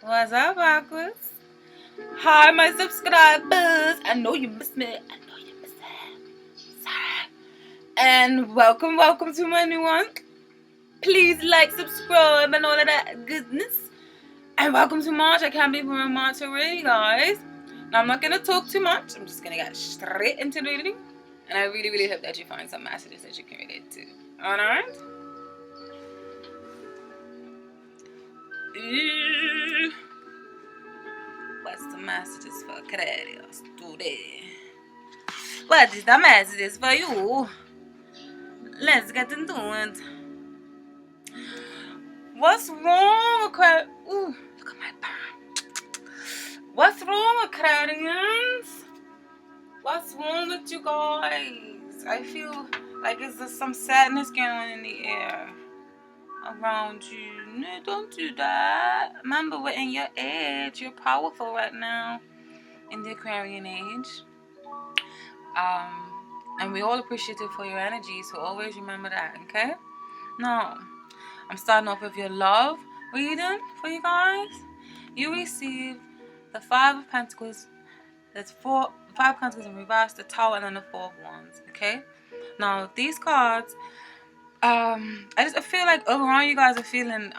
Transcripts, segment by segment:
What's up, Aquarius? Hi, my subscribers. I know you miss me. Sorry. And welcome to my new one. Please like, subscribe, and all of that goodness. And welcome to March. I can't believe we're in March already, guys. Now, I'm not going to talk too much. I'm just going to get straight into the reading. And I really hope that you find some messages that you can relate to. Alright? What's the messages for Aquarius today? What is the messages for you? Let's get into it. What's wrong, Aquarius? Ooh, look at my palm. What's wrong, Aquarius? What's wrong with you guys? I feel like there's some sadness going on in the air around you. No, don't do that. Remember, we're in your age. You're powerful right now in the Aquarian age. And we all appreciate it for your energy, so always remember that, okay? Now, I'm starting off with your love reading for you guys. You receive the Five of Pentacles. That's Five of Pentacles in reverse, the Tower, and then the Four of Wands, okay? Now, these cards, I feel like overall you guys are feeling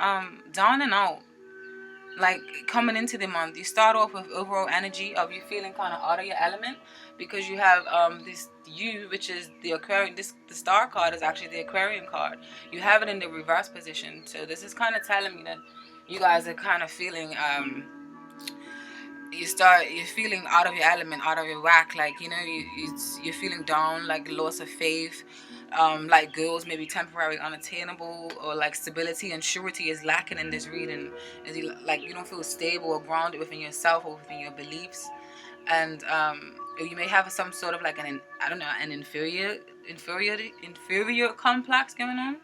down and out. Like coming into the month, you start off with overall energy of you feeling kind of out of your element because you have this you, which is the Aquarian. The star card is actually the Aquarian card. You have it in the reverse position, so this is kind of telling me that you guys are kind of feeling you're feeling out of your element, out of your whack. Like, you know, you're feeling down, like loss of faith. Like goals may be temporary, unattainable, or like stability and surety is lacking in this reading. Like you don't feel stable or grounded within yourself or within your beliefs, and you may have some sort of like an inferior complex going on.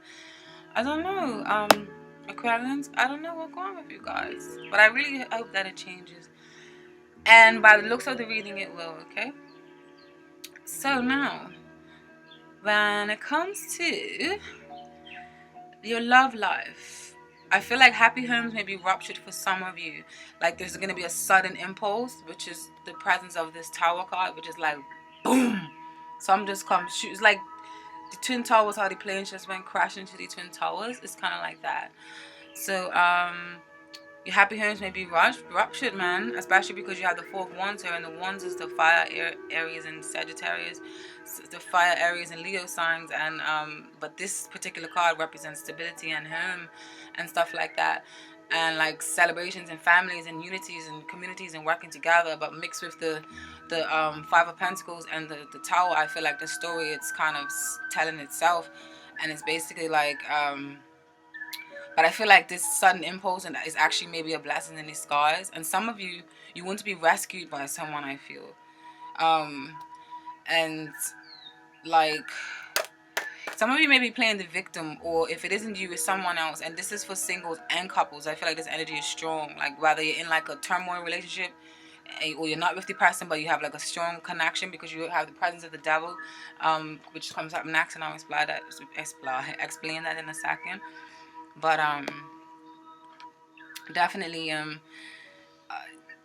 I don't know, Aquarians. I don't know what's going on with you guys, but I really hope that it changes. And by the looks of the reading, it will. Okay. So now, when it comes to your love life, I feel like happy homes may be ruptured for some of you. Like there's going to be a sudden impulse, which is the presence of this Tower card, which is like boom. Some just come shoot. It's like the Twin Towers, how the planes just went crashing into the Twin Towers. It's kind of like that. So your happy homes may be ruptured, man, especially because you have the Four of Wands here, and the Wands is the fire Aries and Sagittarius, the fire Aries and Leo signs, and but this particular card represents stability and home and stuff like that, and like celebrations and families and unities and communities and working together. But mixed with the Five of Pentacles and the Tower, I feel like the story, it's kind of telling itself, and it's basically like but I feel like this sudden impulse and is actually maybe a blessing in disguise. And some of you want to be rescued by someone, I feel. And like some of you may be playing the victim, or if it isn't you, it's someone else. And this is for singles and couples. I feel like this energy is strong. Like whether you're in like a turmoil relationship, or you're not with the person, but you have like a strong connection because you have the presence of the devil, which comes up next, and I'll explain that in a second. But definitely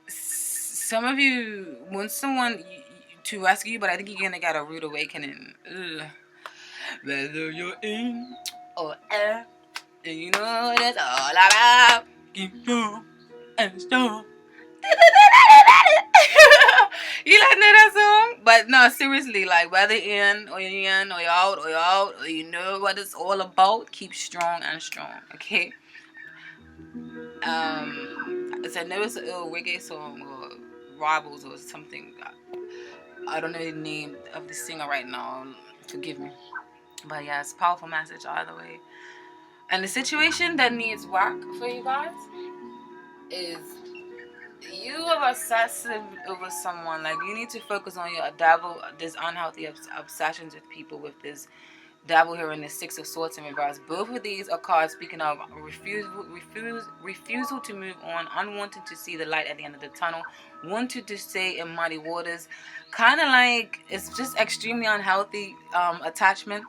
some of you want someone to rescue you, but I think you're gonna get a rude awakening. Whether you're in or out, and you know what it's all about. Keep strong and strong. You like that song? But no, seriously, like whether in or you're in or you're out or you're out, or you know what it's all about, keep strong and strong, okay? So I know it's a reggae song or Rivals or something. I don't know the name of the singer right now. Forgive me. But yeah, it's a powerful message either way. And the situation that needs work for you guys is you are obsessive over someone. Like you need to focus on your devil, this unhealthy obsessions with people, with this devil here in the Six of Swords in reverse. Both of these are cards speaking of refusal to move on, unwanting to see the light at the end of the tunnel, wanting to stay in muddy waters. Kind of like it's just extremely unhealthy attachment.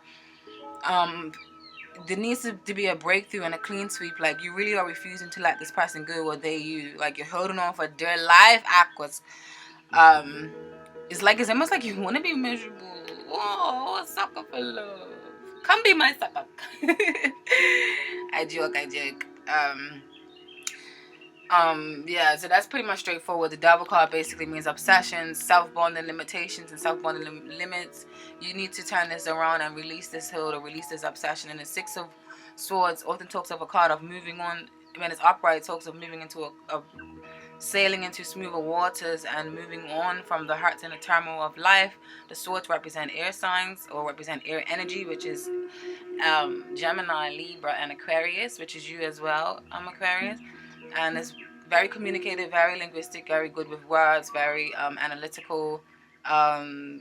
there needs to be a breakthrough and a clean sweep. Like, you really are refusing to let this person go, or they you. Like, you're holding on for dear life, Aquas. It's almost like you want to be miserable. Oh, sucker for love. Come be my sucker. I joke. Yeah, so that's pretty much straightforward. The double card basically means obsessions, self-bonding limitations, and self-bonding limits. You need to turn this around and release this hold or release this obsession. And the Six of Swords often talks of a card of moving on. When it's upright, it talks of moving into a sailing into smoother waters and moving on from the hurts and the turmoil of life. The swords represent air signs or represent air energy, which is Gemini, Libra, and Aquarius, which is you as well, Aquarius. And it's very communicative, very linguistic, very good with words, very analytical,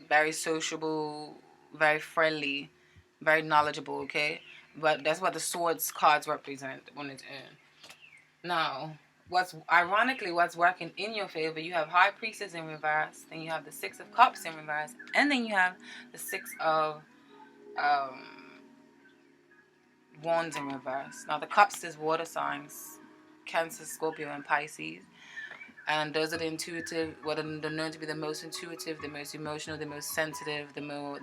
very sociable, very friendly, very knowledgeable, okay? But that's what the swords cards represent when it's in. Now, what's working in your favor, you have High Priestess in reverse, then you have the Six of Cups in reverse, and then you have the Six of Wands in reverse. Now, the Cups is water signs, Cancer, Scorpio, and Pisces. And those are the intuitive, what are known to be the most intuitive, the most emotional, the most sensitive, the more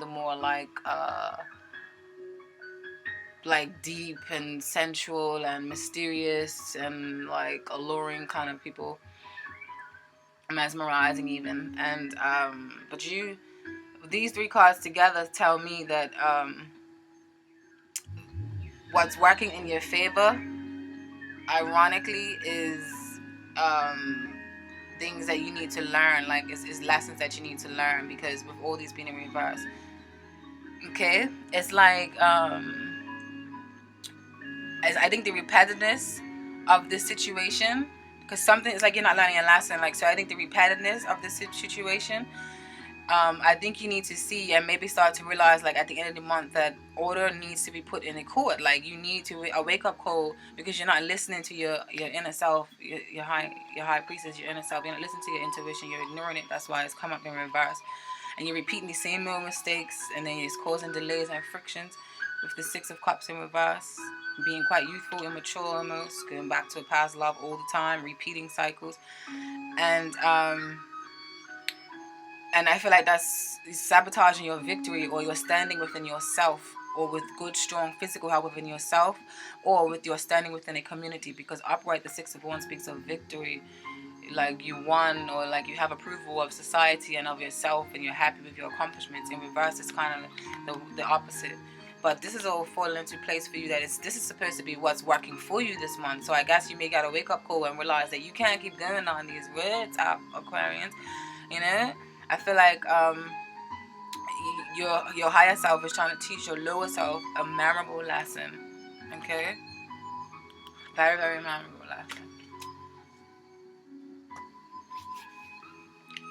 like deep and sensual and mysterious and like alluring kind of people, mesmerizing even. And but these three cards together tell me that what's working in your favor, ironically, is things that you need to learn. Like, it's lessons that you need to learn, because with all these being in reverse, okay, it's like I think the repetitiveness of this situation, because something, it's like you're not learning a lesson. Like, so I think the repetitiveness of this situation, I think you need to see and maybe start to realize, like, at the end of the month, that order needs to be put in the court. Like, you need to a wake up call, because you're not listening to your inner self, your high priestess, your inner self. You're not listening to your intuition. You're ignoring it. That's why it's come up in reverse, and you're repeating the same old mistakes, and then it's causing delays and frictions. With the Six of Cups in reverse, being quite youthful, immature, almost going back to a past love all the time, repeating cycles, and I feel like that's sabotaging your victory, or your standing within yourself, or with good, strong physical health within yourself, or with your standing within a community. Because upright, the Six of Wands speaks of victory, like you won, or like you have approval of society and of yourself, and you're happy with your accomplishments. In reverse, it's kind of the opposite. But this is all falling into place for you, that this is supposed to be what's working for you this month. So I guess you may got a wake up call and realize that you can't keep going on these roads, Aquarians. You know, I feel like your higher self is trying to teach your lower self a memorable lesson. Okay, very, very memorable lesson.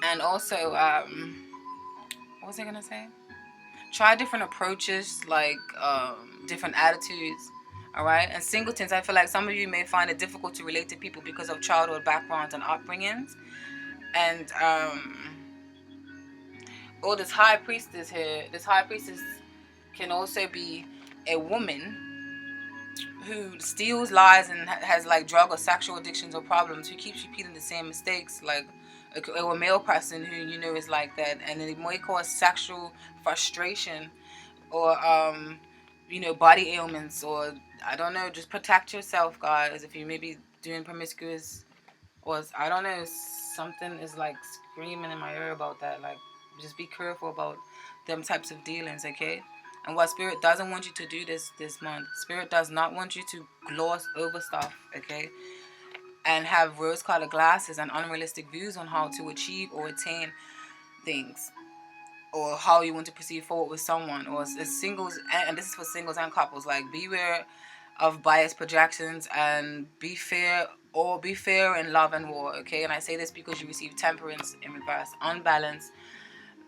And also, what was I gonna say? Try different approaches, like different attitudes. All right. And singletons, I feel like some of you may find it difficult to relate to people because of childhood backgrounds and upbringings. And this high priestess here, this high priestess can also be a woman who steals, lies, and has like drug or sexual addictions or problems, who keeps repeating the same mistakes, like a male person who is like that, and it may cause sexual frustration, or body ailments, or I don't know. Just protect yourself, guys. If you may be doing promiscuous, or I don't know, something is like screaming in my ear about that. Like, just be careful about them types of dealings, okay? And what Spirit doesn't want you to do this month, Spirit does not want you to gloss over stuff, okay? And have rose-colored glasses and unrealistic views on how to achieve or attain things, or how you want to proceed forward with someone, or as singles, and this is for singles and couples. Like, beware of biased projections, and be fair in love and war, okay? And I say this because you receive temperance in reverse, unbalance,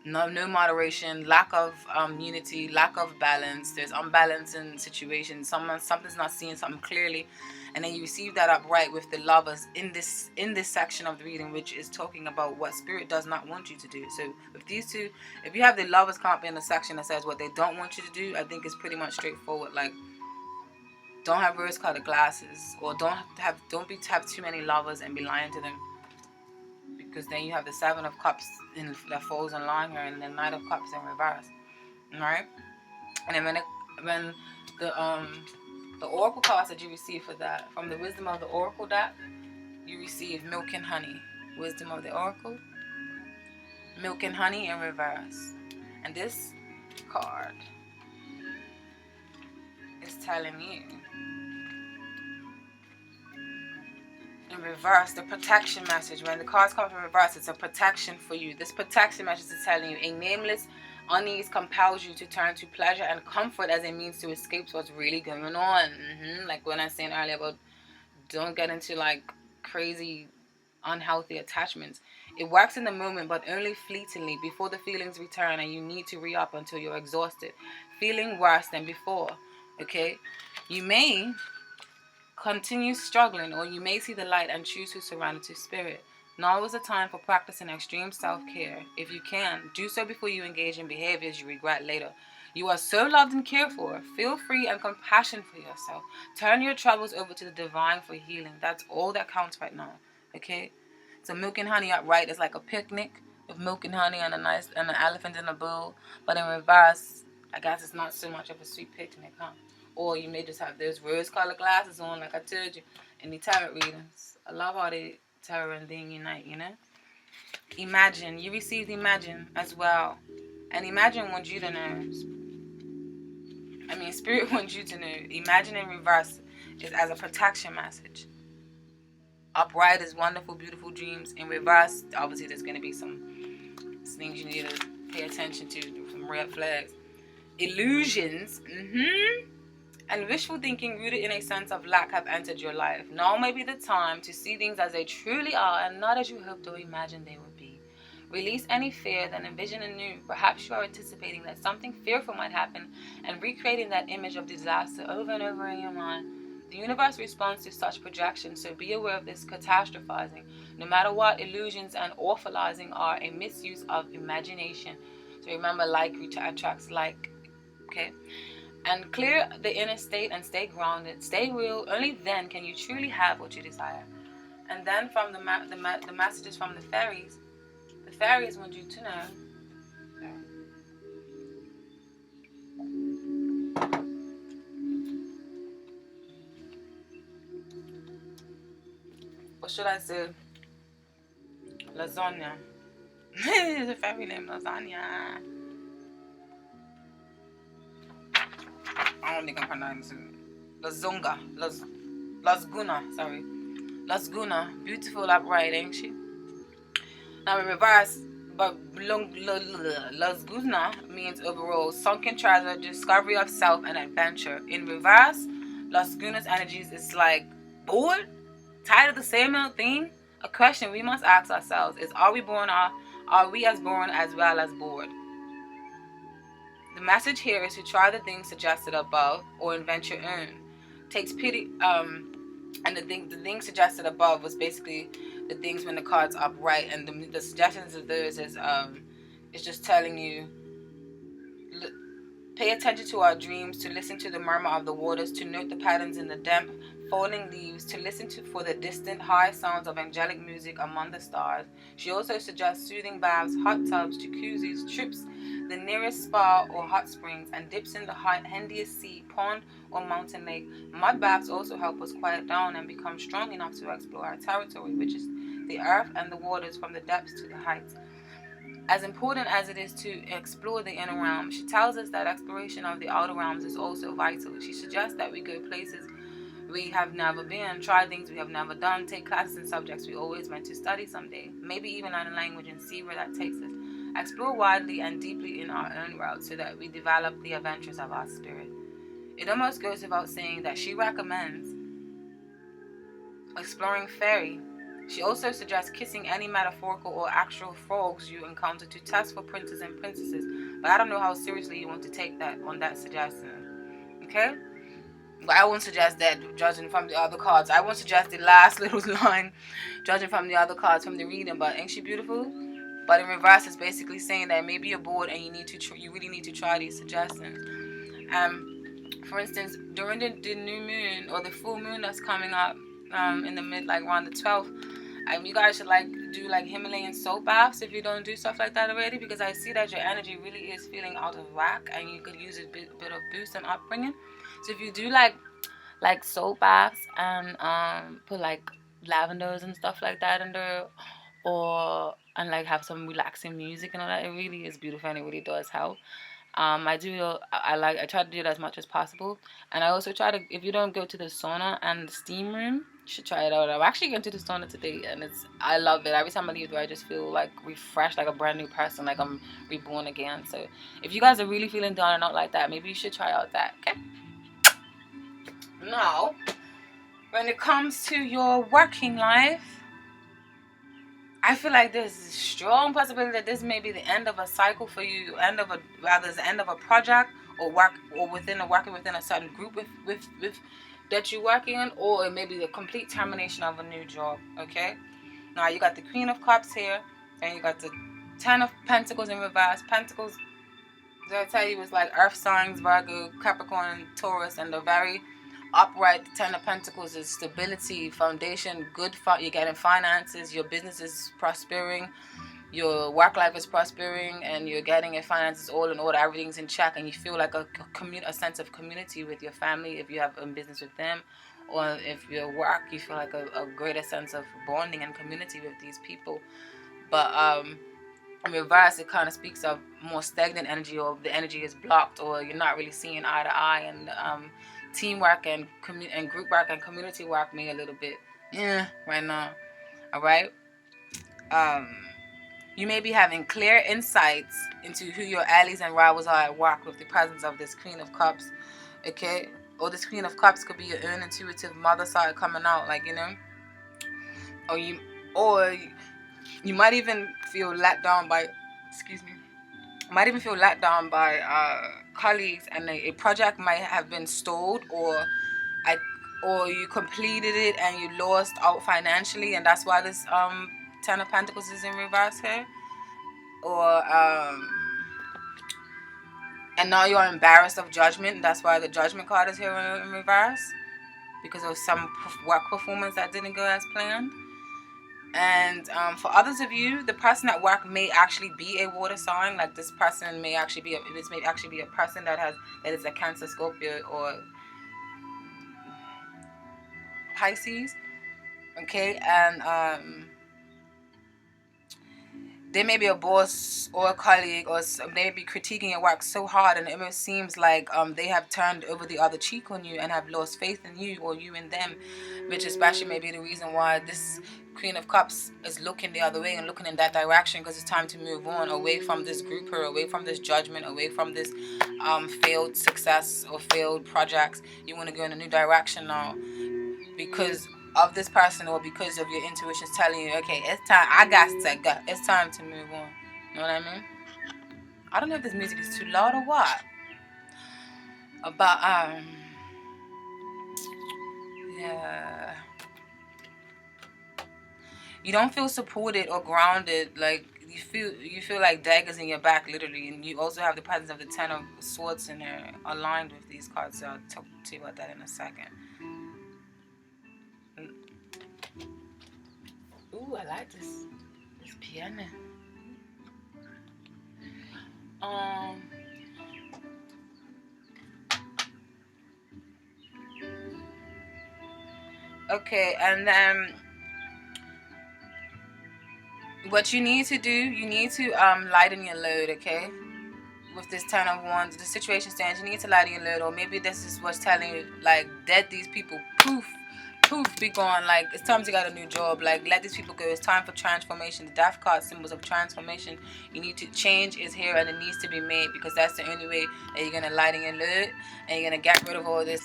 no moderation, lack of unity, lack of balance. There's unbalance in situations. Something's not seeing something clearly, and then you receive that upright with the Lovers in this section of the reading, which is talking about what Spirit does not want you to do. So with these two, if you have the Lovers come up in the section that says what they don't want you to do, I think it's pretty much straightforward. Like, don't have rose-colored glasses, or don't have too many lovers and be lying to them, because then you have the Seven of Cups that falls in line here, and the Knight of Cups in reverse. All right, and then when the oracle cards that you receive for that, from the Wisdom of the Oracle deck, you receive Milk and Honey. Wisdom of the Oracle, Milk and Honey in reverse. And this card is telling you, in reverse, the protection message. When the cards come from reverse, it's a protection for you. This protection message is telling you, a nameless unease compels you to turn to pleasure and comfort as a means to escape what's really going on. Like when I was saying earlier about don't get into like crazy unhealthy attachments. It works in the moment, but only fleetingly before the feelings return, and you need to re-up until you're exhausted, feeling worse than before. Okay, you may continue struggling, or you may see the light and choose to surrender to spirit. Now is the time for practicing extreme self-care. If you can, do so before you engage in behaviors you regret later. You are so loved and cared for. Feel free and compassion for yourself. Turn your troubles over to the divine for healing. That's all that counts right now. Okay? So Milk and Honey upright is like a picnic with milk and honey and an elephant in a bowl. But in reverse, I guess it's not so much of a sweet picnic, huh? Or you may just have those rose-colored glasses on, like I told you, in the tarot readings. I love how they tarot and thing unite, you know? Imagine. You received Imagine as well. And Imagine wants you to know. Spirit wants you to know. Imagine in reverse is as a protection message. Upright is wonderful, beautiful dreams. In reverse, obviously there's going to be some things you need to pay attention to, some red flags. Illusions, and wishful thinking rooted in a sense of lack have entered your life. Now may be the time to see things as they truly are and not as you hoped or imagined they would be. Release any fear, then envision anew. Perhaps you are anticipating that something fearful might happen and recreating that image of disaster over and over in your mind. The universe responds to such projections, so be aware of this catastrophizing. No matter what, illusions and awfulizing are a misuse of imagination. So remember, like attracts like, okay? And clear the inner state and stay grounded. Stay real. Only then can you truly have what you desire. And then from the messages from the fairies want you to know. What should I say? Lasagna. It's a fairy name, Lasagna. I don't think I'm pronouncing it. Lasguna. Beautiful, upright, ain't she? Now in reverse, but Lasguna means overall sunken treasure, discovery of self, and adventure. In reverse, Lasguna's energies is like bored, tired of the same old thing. A question we must ask ourselves is: are we as born as well as bored? The message here is to try the things suggested above or invent your own. Takes pity, and the thing suggested above was basically the things when the cards upright, and the suggestions of those is it's just telling you, pay attention to our dreams, to listen to the murmur of the waters, to note the patterns in the damp falling leaves, to listen for the distant high sounds of angelic music among the stars. She also suggests soothing baths, hot tubs, jacuzzis, trips the nearest spa or hot springs, and dips in the handiest sea, pond, or mountain lake. Mud baths also help us quiet down and become strong enough to explore our territory, which is the earth and the waters, from the depths to the heights. As important as it is to explore the inner realm, she tells us that exploration of the outer realms is also vital. She suggests that we go places we have never been, try things we have never done, take classes in subjects we always meant to study someday, maybe even learn a language and see where that takes us. Explore widely and deeply in our own world so that we develop the adventures of our spirit. It almost goes without saying that she recommends exploring fairy. She also suggests kissing any metaphorical or actual frogs you encounter to test for princes and princesses. But I don't know how seriously you want to take that on that suggestion. Okay? But I won't suggest that, judging from the other cards. I won't suggest the last little line, judging from the other cards from the reading. But ain't she beautiful? But in reverse, it's basically saying that maybe you're bored and you really need to try these suggestions. For instance, during the new moon or the full moon that's coming up in the mid, like around the 12th, you guys should like do like Himalayan soap baths if you don't do stuff like that already, because I see that your energy really is feeling out of whack and you could use a bit of boost and upbringing. So if you do like soap baths and put like lavenders and stuff like that in there, or and like have some relaxing music and all that, it really is beautiful and it really does help. I try to do it as much as possible, and I also try to, if you don't go to the sauna and the steam room, you should try it out. I'm actually going to the sauna today, and I love it. Every time I leave there, I just feel like refreshed, like a brand new person, like I'm reborn again. So if you guys are really feeling down and out like that, maybe you should try out that. Okay. Now, when it comes to your working life, I feel like there's a strong possibility that this may be the end of a cycle for you, the end of a project, or working within a certain group with that you're working in, or it may be the complete termination of a new job. Okay. Now you got the Queen of Cups here, and you got the Ten of Pentacles in reverse. Pentacles, did I tell you, was like Earth signs, Virgo, Capricorn, Taurus, and the very upright Ten of Pentacles is stability, foundation, you're getting finances, your business is prospering, your work life is prospering, and you're getting your finances all in order, everything's in check, and you feel like a sense of community with your family if you have a business with them, or if your work, you feel like a greater sense of bonding and community with these people. But in reverse, it kind of speaks of more stagnant energy, or the energy is blocked, or you're not really seeing eye to eye, and teamwork and group work and community work may a little bit right now. All right. You may be having clear insights into who your allies and rivals are at work with the presence of this Queen of Cups. Okay. Or this Queen of Cups could be your own intuitive mother side coming out, like, you know, or you might even feel let down by colleagues, and a project might have been stalled, or you completed it and you lost out financially, and that's why this Ten of Pentacles is in reverse here. Or and now you're embarrassed of judgment, and that's why the Judgment card is here in reverse, because of some work performance that didn't go as planned. And for others of you, the person at work may actually be a water sign. Like this person may actually be a person that is a Cancer, Scorpio, or Pisces. Okay, and they may be a boss or a colleague, or they may be critiquing your work so hard, and it almost seems like they have turned over the other cheek on you and have lost faith in you, or you in them, which especially may be the reason why this Queen of Cups is looking the other way and looking in that direction, because it's time to move on, away from this grouper, away from this judgment, away from this failed success or failed projects. You want to go in a new direction now, because of this person, or because of your intuition telling you, okay, it's time, it's time to move on. You know what I mean? I don't know if this music is too loud or what. But yeah, you don't feel supported or grounded. Like you feel like daggers in your back, literally. And you also have the presence of the Ten of Swords in there, aligned with these cards. So I'll talk to you about that in a second. Ooh, I like this piano. Okay, and then what you need to do, you need to lighten your load, okay? With this Ten of Wands, the situation stands, you need to lighten your load, or maybe this is what's telling you, like, dead these people, poof, be gone. Like, it's time to get a new job. Like, let these people go. It's time for transformation. The Death card, symbols of transformation. You need to change is here, and it needs to be made, because that's the only way that you're gonna lighten your load, and you're gonna get rid of all this.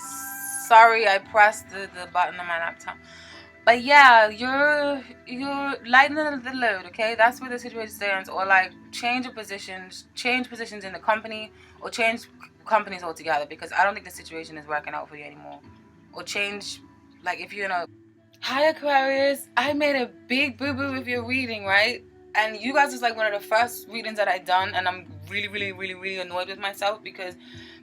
Sorry, I pressed the button on my laptop. But yeah, you're lightening the load, okay? That's where the situation stands. Or like change positions in the company, or change companies altogether, because I don't think the situation is working out for you anymore. Or change, like, if you're in a... Hi Aquarius, I made a big boo-boo with your reading, right? And you guys was like one of the first readings that I done, and I'm really, really, really, really annoyed with myself because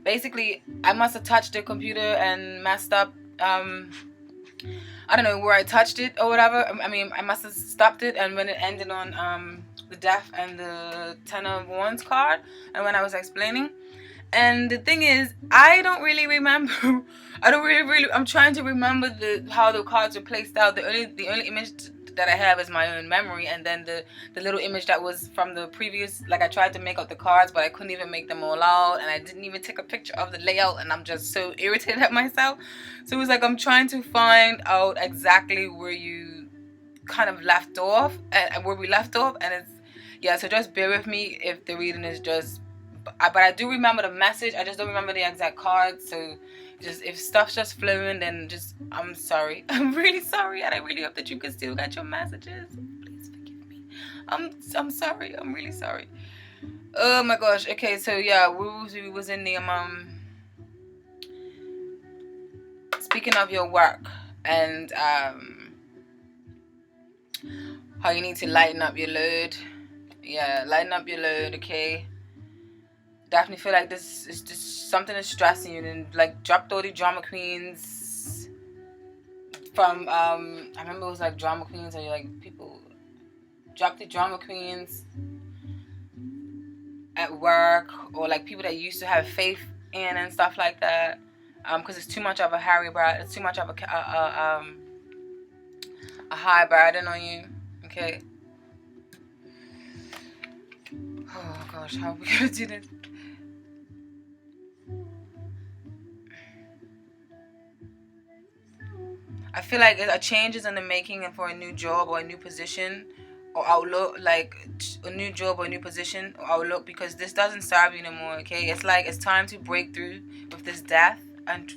basically I must have touched the computer and messed up. I don't know where I touched it or whatever. I mean, I must have stopped it, and when it ended on the Death and the Ten of Wands card, and when I was explaining. And the thing is, I don't really remember. I don't really. I'm trying to remember how the cards were placed out. The only image that I have is my own memory, and then the little image that was from the previous. Like, I tried to make out the cards, but I couldn't even make them all out, and I didn't even take a picture of the layout, and I'm just so irritated at myself. So it was like I'm trying to find out exactly where you kind of left off, and where we left off, and it's So just bear with me if the reading is just. But I do remember the message. I just don't remember the exact cards. So just if stuff's just flowing, then just I'm sorry. I'm really sorry, and I really hope that you can still get your messages. Please forgive me. I'm sorry. I'm really sorry. Oh my gosh. Okay, so yeah, we was in the speaking of your work and how you need to lighten up your load. Yeah, lighten up your load. Okay. Definitely feel like this is just something that's stressing you, and like dropped all the drama queens from I remember it was like drama queens, or like people drop the drama queens at work, or like people that used to have faith in and stuff like that, because it's too much of a it's too much of a high burden on you. Okay. Oh gosh, how are we gonna do this? I feel like a change is in the making, and for a new job or a new position or outlook, like a new job or a new position or outlook, because this doesn't serve you anymore. Okay, it's like it's time to break through with this death, and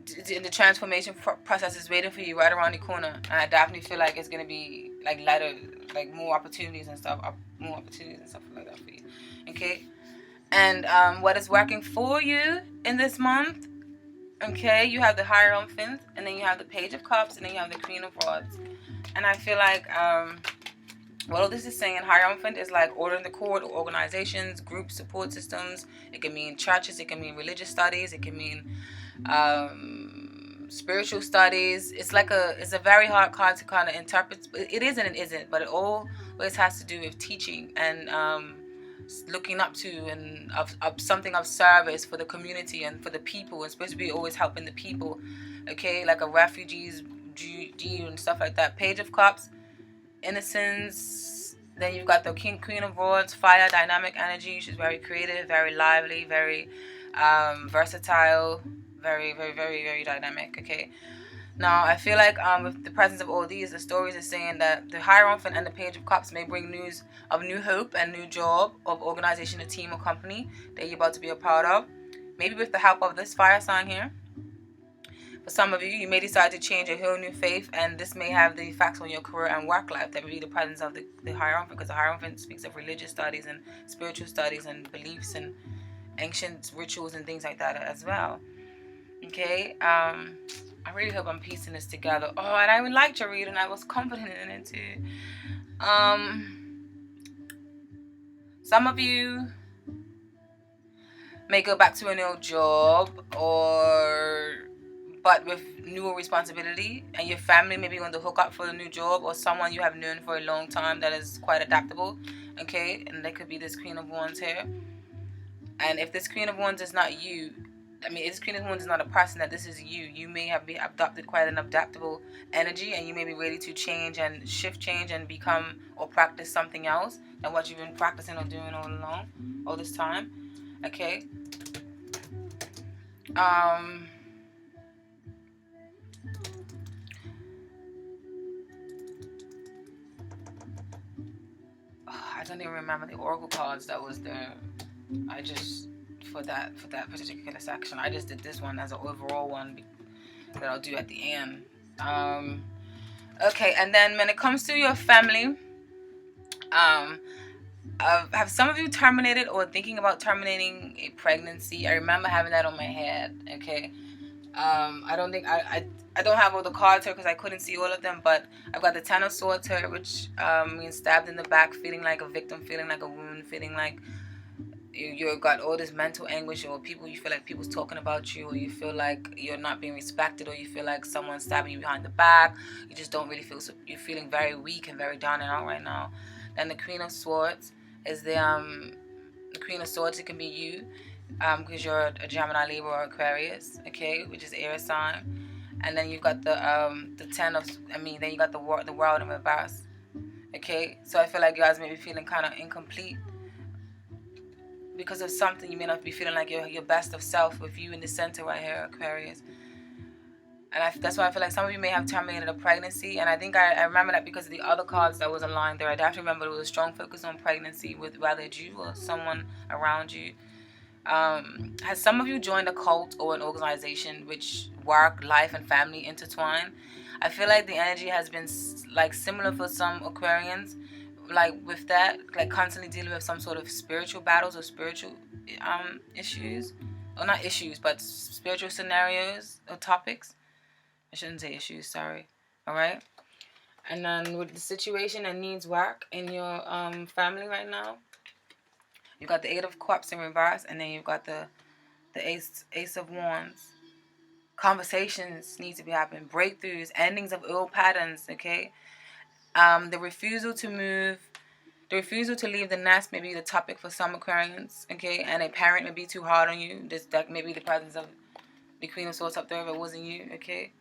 the transformation process is waiting for you right around the corner. And I definitely feel like it's gonna be like lighter, like more opportunities and stuff like that for you. Okay, and what is working for you in this month? Okay, you have the Hierophant, and then you have the Page of Cups, and then you have the Queen of Rods. And I feel like what this is saying, Hierophant is like order in the court, or organizations, group support systems. It can mean churches, it can mean religious studies, it can mean spiritual studies. It's a very hard card to kind of interpret. It is and it isn't, but it always has to do with teaching and looking up to, and of something of service for the community and for the people. It's supposed to be always helping the people. Okay, like a refugees and stuff like that. Page of Cups, innocence. Then you've got the Queen of Rods, fire, dynamic energy. She's very creative, very lively, very versatile, very, very, very, very dynamic. Okay. Now, I feel like with the presence of all these, the stories are saying that the Hierophant and the Page of Cups may bring news of new hope and new job, of organization, a team, or company that you're about to be a part of. Maybe with the help of this fire sign here. For some of you, you may decide to change a whole new faith, and this may have the effects on your career and work life. That would be the presence of the Hierophant, because the Hierophant speaks of religious studies and spiritual studies and beliefs and ancient rituals and things like that as well. Okay, I really hope I'm piecing this together. Oh, and I liked your reading. I was confident in it too. Some of you may go back to an old job, but with newer responsibility, and your family may be on the hook up for a new job, or someone you have known for a long time that is quite adaptable. Okay, and there could be this Queen of Wands here. And if this Queen of Wands is not you, I mean, this Queen of Wands is not a person, that this is you. You may have been adopted quite an adaptable energy, and you may be ready to change and shift change and become or practice something else than what you've been practicing or doing all along, all this time. Okay. I don't even remember the oracle cards that was there. I just for that particular section, I just did this one as an overall one that I'll do at the end. Okay, and then when it comes to your family, have some of you terminated or thinking about terminating a pregnancy? I remember having that on my head. Okay, I don't think I I don't have all the cards here because I couldn't see all of them, but I've got the Ten of Swords here, which means stabbed in the back, feeling like a victim, feeling like a wound, feeling like you got all this mental anguish, or people, you feel like people's talking about you, or you feel like you're not being respected, or you feel like someone's stabbing you behind the back. You just don't really feel so, you're feeling very weak and very down and out right now. Then the Queen of Swords is the Queen of Swords. It can be you, because you're a Gemini, Libra, or Aquarius, okay, which is air sign. And then you've got the ten of, then you got the world in reverse, okay. So I feel like you guys may be feeling kind of incomplete because of something. You may not be feeling like your best of self with you in the center right here, Aquarius. And that's why I feel like some of you may have terminated a pregnancy. And I think I remember that because of the other cards that was aligned there. I definitely remember there was a strong focus on pregnancy with whether it's you or someone around you. Has some of you joined a cult or an organization which work, life, and family intertwine? I feel like the energy has been like similar for some Aquarians, like with that, like constantly dealing with some sort of spiritual battles or spiritual issues, or not issues, but spiritual scenarios or topics. I shouldn't say issues, sorry. All right. And then with the situation that needs work in your family right now, you've got the Eight of Cups in reverse, and then you've got the Ace of Wands. Conversations need to be happening, breakthroughs, endings of old patterns, okay? The refusal to move, the refusal to leave the nest may be the topic for some Aquarians, okay? And a parent may be too hard on you. That may be the presence of the Queen of Swords up there if it wasn't you, okay?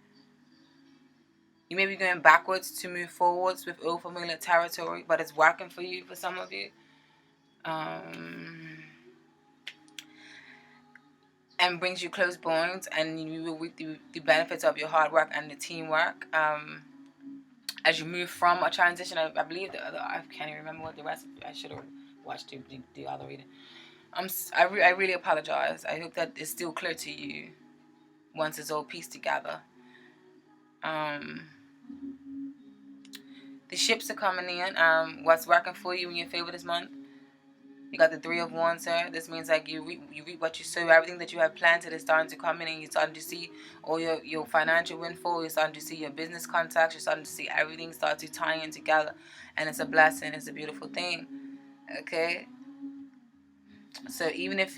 You may be going backwards to move forwards with old familiar territory, but it's working for you for some of you. And brings you close bonds, and you will reap the benefits of your hard work and the teamwork. As you move from a transition, I believe I can't even remember what the rest. I should have watched the other reading. I really apologize. I hope that it's still clear to you once it's all pieced together. The ships are coming in. What's working for you in your favor this month? You got the Three of Wands here. This means like you reap what you sow. Everything that you have planted is starting to come in, and you're starting to see all your financial windfall. You're starting to see your business contacts. You're starting to see everything start to tie in together, and it's a blessing. It's a beautiful thing. Okay. So even if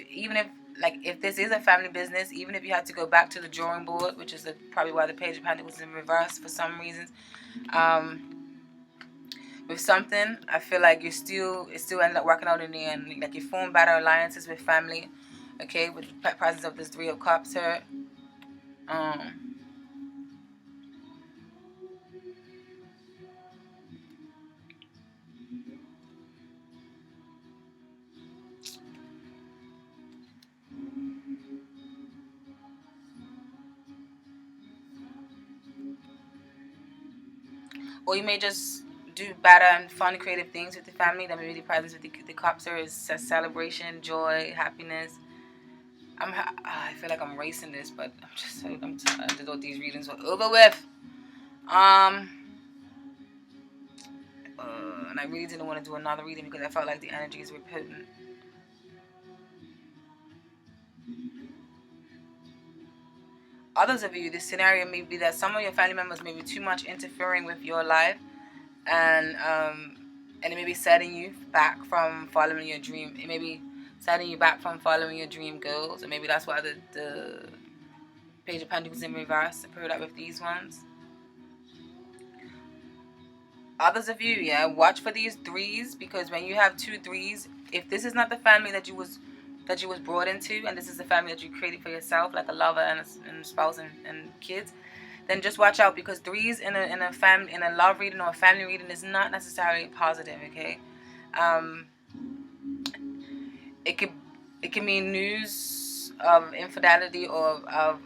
like if this is a family business, even if you had to go back to the drawing board, which is probably why the Page of Pentacles is in reverse for some reasons, with something, I feel like it still ends up working out in the end. Like you form better alliances with family, okay, with the presence of this Three of Cups here. Or you may just do better and fun, creative things with the family. That may be the presence with the Cups here is celebration, joy, happiness. I feel like I'm racing this, but I'm tired. I thought these readings were over with. And I really didn't want to do another reading because I felt like the energies were potent. Others of you, this scenario may be that some of your family members may be too much interfering with your life, and it may be setting you back from following your dream. It may be setting you back from following your dream goals, and maybe that's why the Page of Pentacles in reverse paired up with these ones. Others of you, yeah, watch for these threes, because when you have two threes, if this is not the family that you was brought into, and this is the family that you created for yourself, like a lover and a spouse and kids, then just watch out, because threes in a family, in a love reading or a family reading is not necessarily positive. Okay, it can mean news of infidelity or of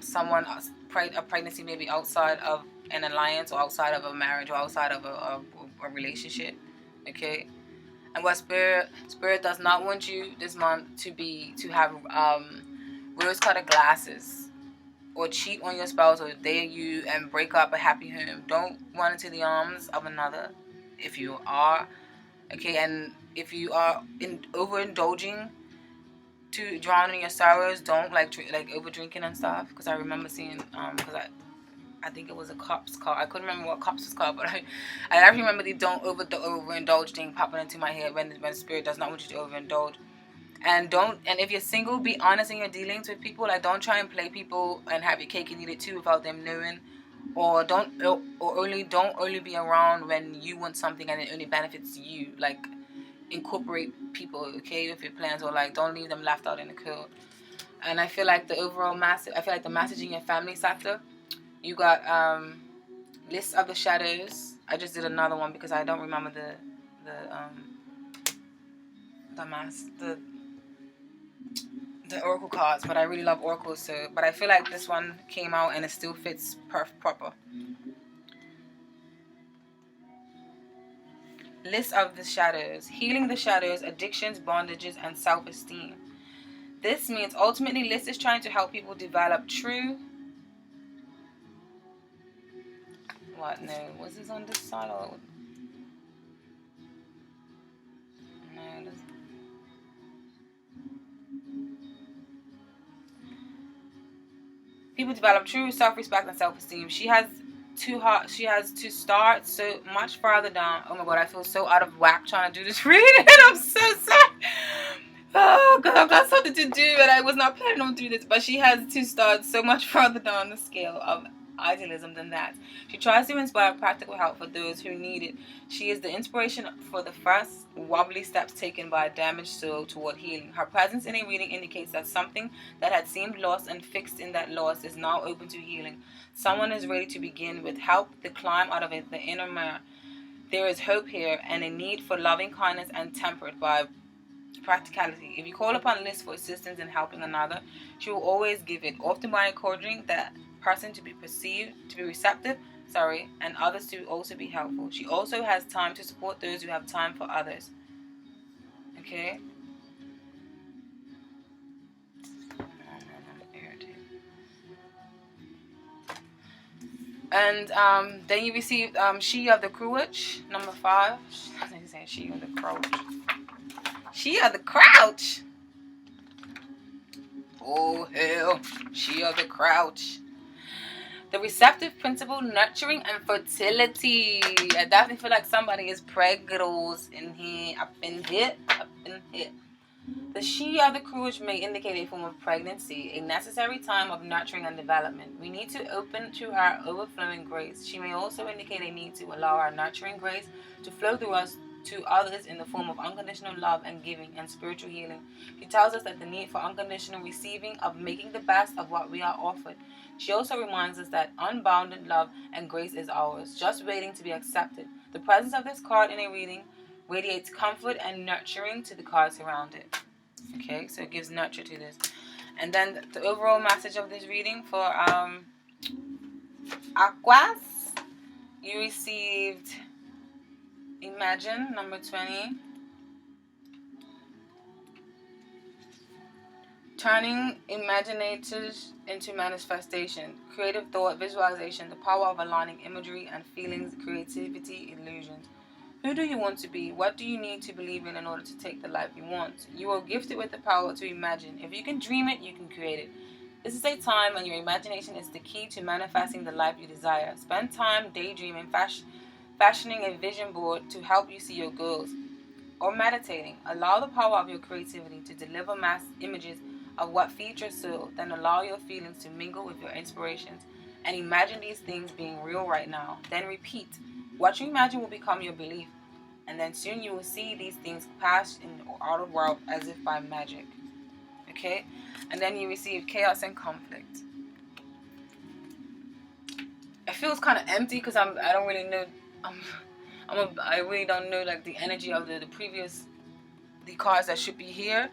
someone, a pregnancy maybe outside of an alliance or outside of a marriage or outside of a relationship. Okay. And what spirit does not want you this month to have rose-colored glasses, or cheat on your spouse, or date you and break up a happy home. Don't run into the arms of another if you are, okay. And if you are overindulging to drown in your sorrows, don't like over drinking and stuff. Because I remember seeing I think it was a cop's card. I couldn't remember what cops was called, but I remember the don't overindulge thing popping into my head when spirit does not want you to overindulge. And if you're single, be honest in your dealings with people. Like, don't try and play people and have your cake and eat it too without them knowing. Or don't only be around when you want something and it only benefits you. Like, incorporate people, okay, with your plans, or like don't leave them left out in the cold. And I feel like the message in your family sector, you got list of the shadows. I just did another one because I don't remember the oracle cards, but I really love oracles. So, but I feel like this one came out and it still fits proper. List of the shadows. Healing the shadows, addictions, bondages, and self-esteem. This means ultimately List is trying to help people develop true... What? No. Was this on this side or... No. People develop true self-respect and self-esteem. She has to start so much farther down. Oh my god, I feel so out of whack trying to do this reading. I'm so sorry. Oh god, I've got something to do and I was not planning on doing this. But she has to start so much farther down the scale of idealism than that. She tries to inspire practical help for those who need it. She is the inspiration for the first wobbly steps taken by a damaged soul toward healing. Her presence in a reading indicates that something that had seemed lost and fixed in that loss is now open to healing. Someone is ready to begin with help to climb out of it, the inner mirror. There is hope here and a need for loving kindness and tempered by practicality. If you call upon Liz for assistance in helping another, she will always give it, often by encouraging that person to be receptive, and others to also be helpful. She also has time to support those who have time for others. Okay? And then you receive She of the Crouch, number 5. I think saying She of the Crouch. She of the Crouch. Oh hell, She of the Crouch. The receptive principle, nurturing and fertility. I definitely feel like somebody is pregnant in here. Up in here. The She of the Crouch may indicate a form of pregnancy, a necessary time of nurturing and development. We need to open to her overflowing grace. She may also indicate a need to allow our nurturing grace to flow through us to others in the form of unconditional love and giving and spiritual healing. She tells us that the need for unconditional receiving, of making the best of what we are offered. She also reminds us that unbounded love and grace is ours, just waiting to be accepted. The presence of this card in a reading radiates comfort and nurturing to the cards around it. Okay, so it gives nurture to this. And then the overall message of this reading for Aquas, you received Imagine, number 20. Turning imaginators into manifestation. Creative thought, visualization, the power of aligning imagery and feelings, creativity, illusions. Who do you want to be? What do you need to believe in order to take the life you want? You are gifted with the power to imagine. If you can dream it, you can create it. This is a time when your imagination is the key to manifesting the life you desire. Spend time daydreaming, fashioning a vision board to help you see your goals, or meditating. Allow the power of your creativity to deliver mass images of what feeds your soul. Then allow your feelings to mingle with your inspirations and imagine these things being real right now. Then repeat. What you imagine will become your belief, and then soon you will see these things pass in the outer world as if by magic. Okay? And then you receive chaos and conflict. It feels kind of empty because I don't really know. I really don't know like the energy of the cards that should be here.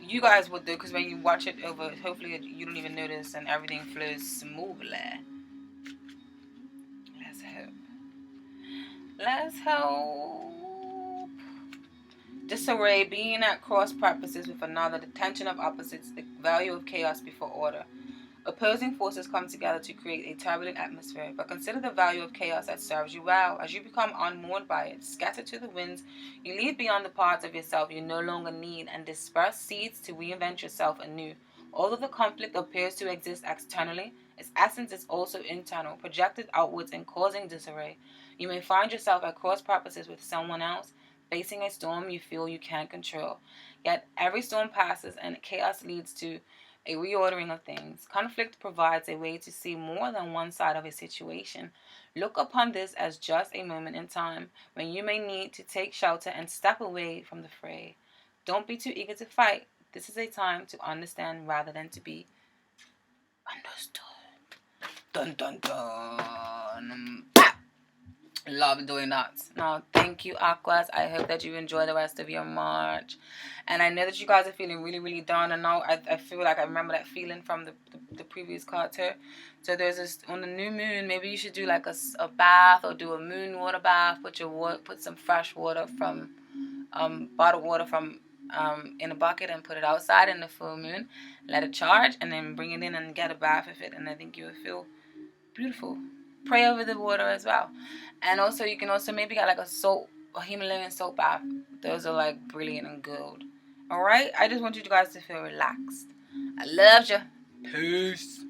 You guys would do, because when you watch it over, hopefully you don't even notice and everything flows smoothly. Let's hope. Disarray, being at cross purposes with another, the tension of opposites, the value of chaos before order. Opposing forces come together to create a turbulent atmosphere, but consider the value of chaos that serves you well. As you become unmoored by it, scattered to the winds, you leave beyond the parts of yourself you no longer need and disperse seeds to reinvent yourself anew. Although the conflict appears to exist externally, it Its essence is also internal, projected outwards and causing disarray. You may find yourself at cross purposes with someone else, facing a storm you feel you can't control. Yet every storm passes and chaos leads to a reordering of things. Conflict provides a way to see more than one side of a situation. Look upon this as just a moment in time when you may need to take shelter and step away from the fray. Don't be too eager to fight. This is a time to understand rather than to be understood. Dun dun dun. Love doing that. Now, thank you, Aquas. I hope that you enjoy the rest of your March. And I know that you guys are feeling really, really down. And now I feel like I remember that feeling from the previous card too. So there's this, on the new moon, maybe you should do like a bath or do a moon water bath. Put some fresh water from, bottled water from, in a bucket and put it outside in the full moon. Let it charge and then bring it in and get a bath with it. And I think you will feel beautiful. Pray over the water as well. And also you can also maybe get like a Himalayan soap bath. Those are like brilliant and good. Alright? I just want you guys to feel relaxed. I love you. Peace.